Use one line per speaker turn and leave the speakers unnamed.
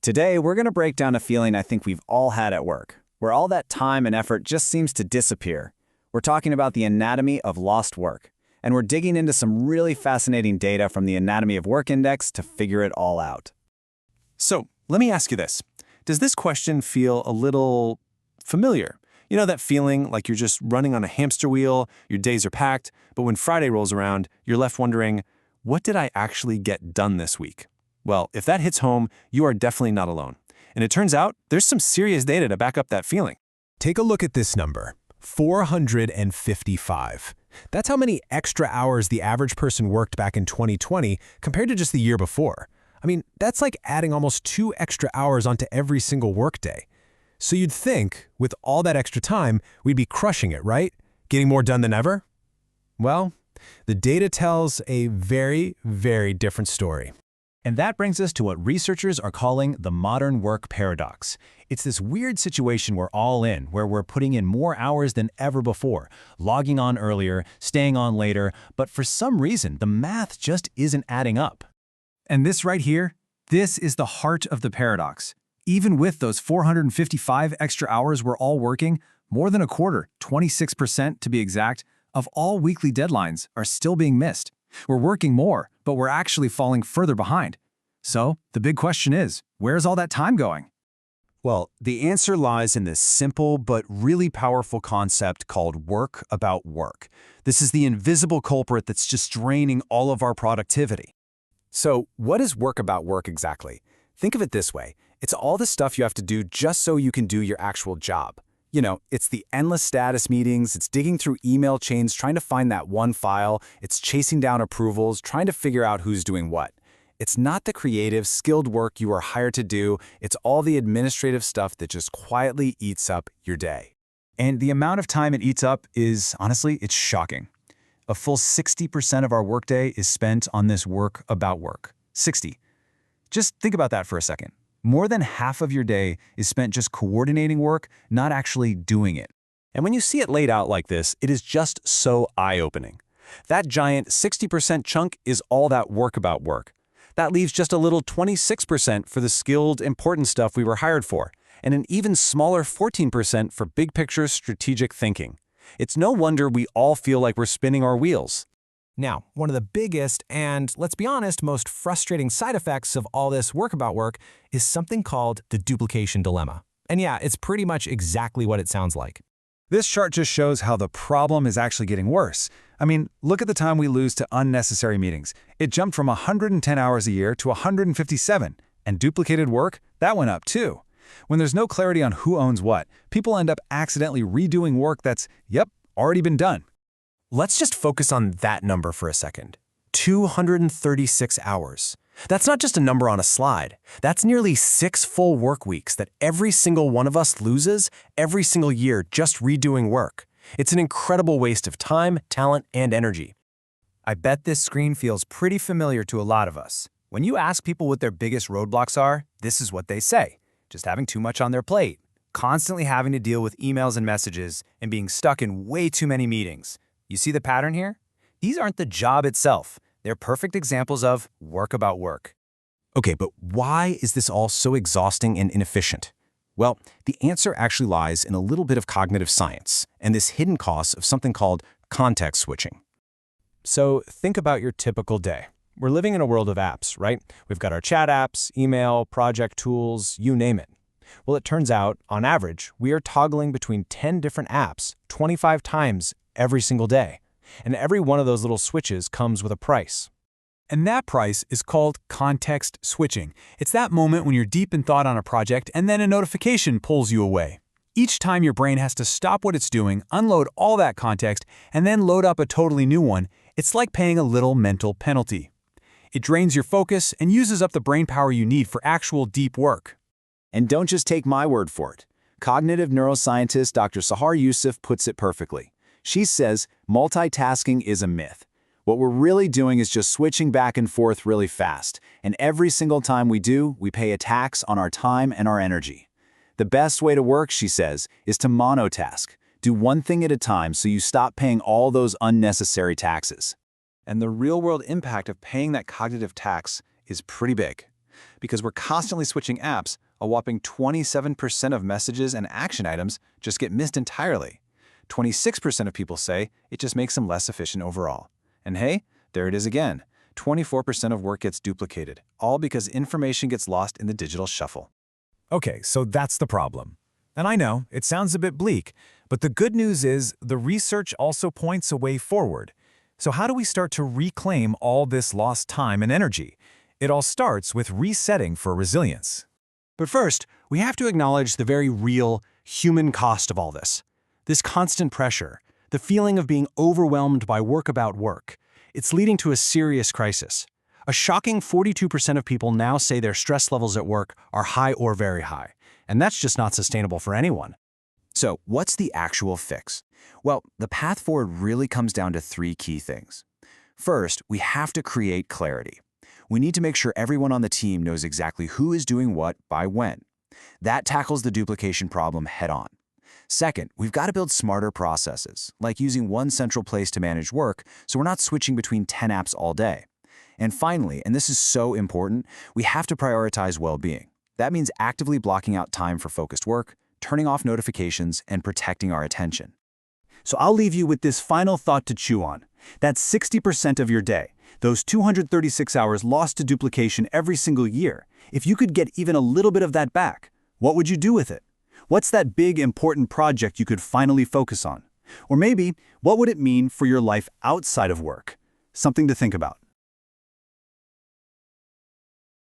Today, we're going to break down a feeling I think we've all had at work, where all that time and effort just seems to disappear. We're talking about the anatomy of lost work, and we're digging into some really fascinating data from the Anatomy of Work Index to figure it all out.
So, let me ask you this. Does this question feel a little familiar? You know that feeling like you're just running on a hamster wheel, your days are packed, but when Friday rolls around, you're left wondering, what did I actually get done this week? Well, if that hits home, you are definitely not alone. And it turns out there's some serious data to back up that feeling.
Take a look at this number, 455. That's how many extra hours the average person worked back in 2020 compared to just the year before. I mean, that's like adding almost 2 extra hours onto every single workday. So you'd think, with all that extra time, we'd be crushing it, right? Getting more done than ever? Well, the data tells a very, very different story.
And that brings us to what researchers are calling the modern work paradox. It's this weird situation we're all in, where we're putting in more hours than ever before, logging on earlier, staying on later, but for some reason, the math just isn't adding up. And this right here, this is the heart of the paradox. Even with those 455 extra hours we're all working, more than a quarter, 26% to be exact, of all weekly deadlines are still being missed. We're working more, but we're actually falling further behind. So, the big question is, where's all that time going?
Well, the answer lies in this simple but really powerful concept called work about work. This is the invisible culprit that's just draining all of our productivity.
So, what is work about work exactly? Think of it this way. It's all the stuff you have to do just so you can do your actual job. You know, it's the endless status meetings, it's digging through email chains trying to find that one file, it's chasing down approvals, trying to figure out who's doing what. It's not the creative, skilled work you are hired to do, it's all the administrative stuff that just quietly eats up your day.
And the amount of time it eats up is, honestly, it's shocking. A full 60% of our workday is spent on this work about work. 60. Just think about that for a second. More than half of your day is spent just coordinating work, not actually doing it.
And when you see it laid out like this, it is just so eye-opening. That giant 60% chunk is all that work about work. That leaves just a little 26% for the skilled, important stuff we were hired for, and an even smaller 14% for big-picture strategic thinking. It's no wonder we all feel like we're spinning our wheels.
Now, one of the biggest and, let's be honest, most frustrating side effects of all this work about work is something called the duplication dilemma. And yeah, it's pretty much exactly what it sounds like.
This chart just shows how the problem is actually getting worse. I mean, look at the time we lose to unnecessary meetings. It jumped from 110 hours a year to 157, and duplicated work, that went up too. When there's no clarity on who owns what, people end up accidentally redoing work that's, already been done.
Let's just focus on that number for a second. 236 hours. That's not just a number on a slide. That's nearly 6 full work weeks that every single one of us loses every single year just redoing work. It's an incredible waste of time, talent, and energy.
I bet this screen feels pretty familiar to a lot of us. When you ask people what their biggest roadblocks are, this is what they say. Just having too much on their plate, constantly having to deal with emails and messages, and being stuck in way too many meetings. You see the pattern here? These aren't the job itself. They're perfect examples of work about work.
Okay, but why is this all so exhausting and inefficient? Well, the answer actually lies in a little bit of cognitive science and this hidden cost of something called context switching. So think about your typical day. We're living in a world of apps, right? We've got our chat apps, email, project tools, you name it. Well, it turns out, on average, we are toggling between 10 different apps 25 times every single day. And every one of those little switches comes with a price.
And that price is called context switching. It's that moment when you're deep in thought on a project and then a notification pulls you away. Each time your brain has to stop what it's doing, unload all that context, and then load up a totally new one, it's like paying a little mental penalty. It drains your focus and uses up the brain power you need for actual deep work.
And don't just take my word for it. Cognitive neuroscientist Dr. Sahar Yusuf puts it perfectly. She says multitasking is a myth. What we're really doing is just switching back and forth really fast, and every single time we do, we pay a tax on our time and our energy. The best way to work, she says, is to monotask. Do one thing at a time so you stop paying all those unnecessary taxes. And the real-world impact of paying that cognitive tax is pretty big.
Because we're constantly switching apps, a whopping 27% of messages and action items just get missed entirely. 26% of people say it just makes them less efficient overall. And hey, there it is again. 24% of work gets duplicated, all because information gets lost in the digital shuffle.
Okay, so that's the problem. And I know, it sounds a bit bleak, but the good news is the research also points a way forward. So how do we start to reclaim all this lost time and energy? It all starts with resetting for resilience.
But first, we have to acknowledge the very real, human cost of all this. This constant pressure, the feeling of being overwhelmed by work about work, it's leading to a serious crisis. A shocking 42% of people now say their stress levels at work are high or very high, and that's just not sustainable for anyone.
So, what's the actual fix? Well, the path forward really comes down to 3 key things. First, we have to create clarity. We need to make sure everyone on the team knows exactly who is doing what by when. That tackles the duplication problem head-on. Second, we've got to build smarter processes, like using one central place to manage work so we're not switching between 10 apps all day. And finally, and this is so important, we have to prioritize well-being. That means actively blocking out time for focused work, turning off notifications, and protecting our attention.
So I'll leave you with this final thought to chew on. That's 60% of your day, those 236 hours lost to duplication every single year. If you could get even a little bit of that back, what would you do with it? What's that big, important project you could finally focus on? Or maybe, what would it mean for your life outside of work? Something to think about.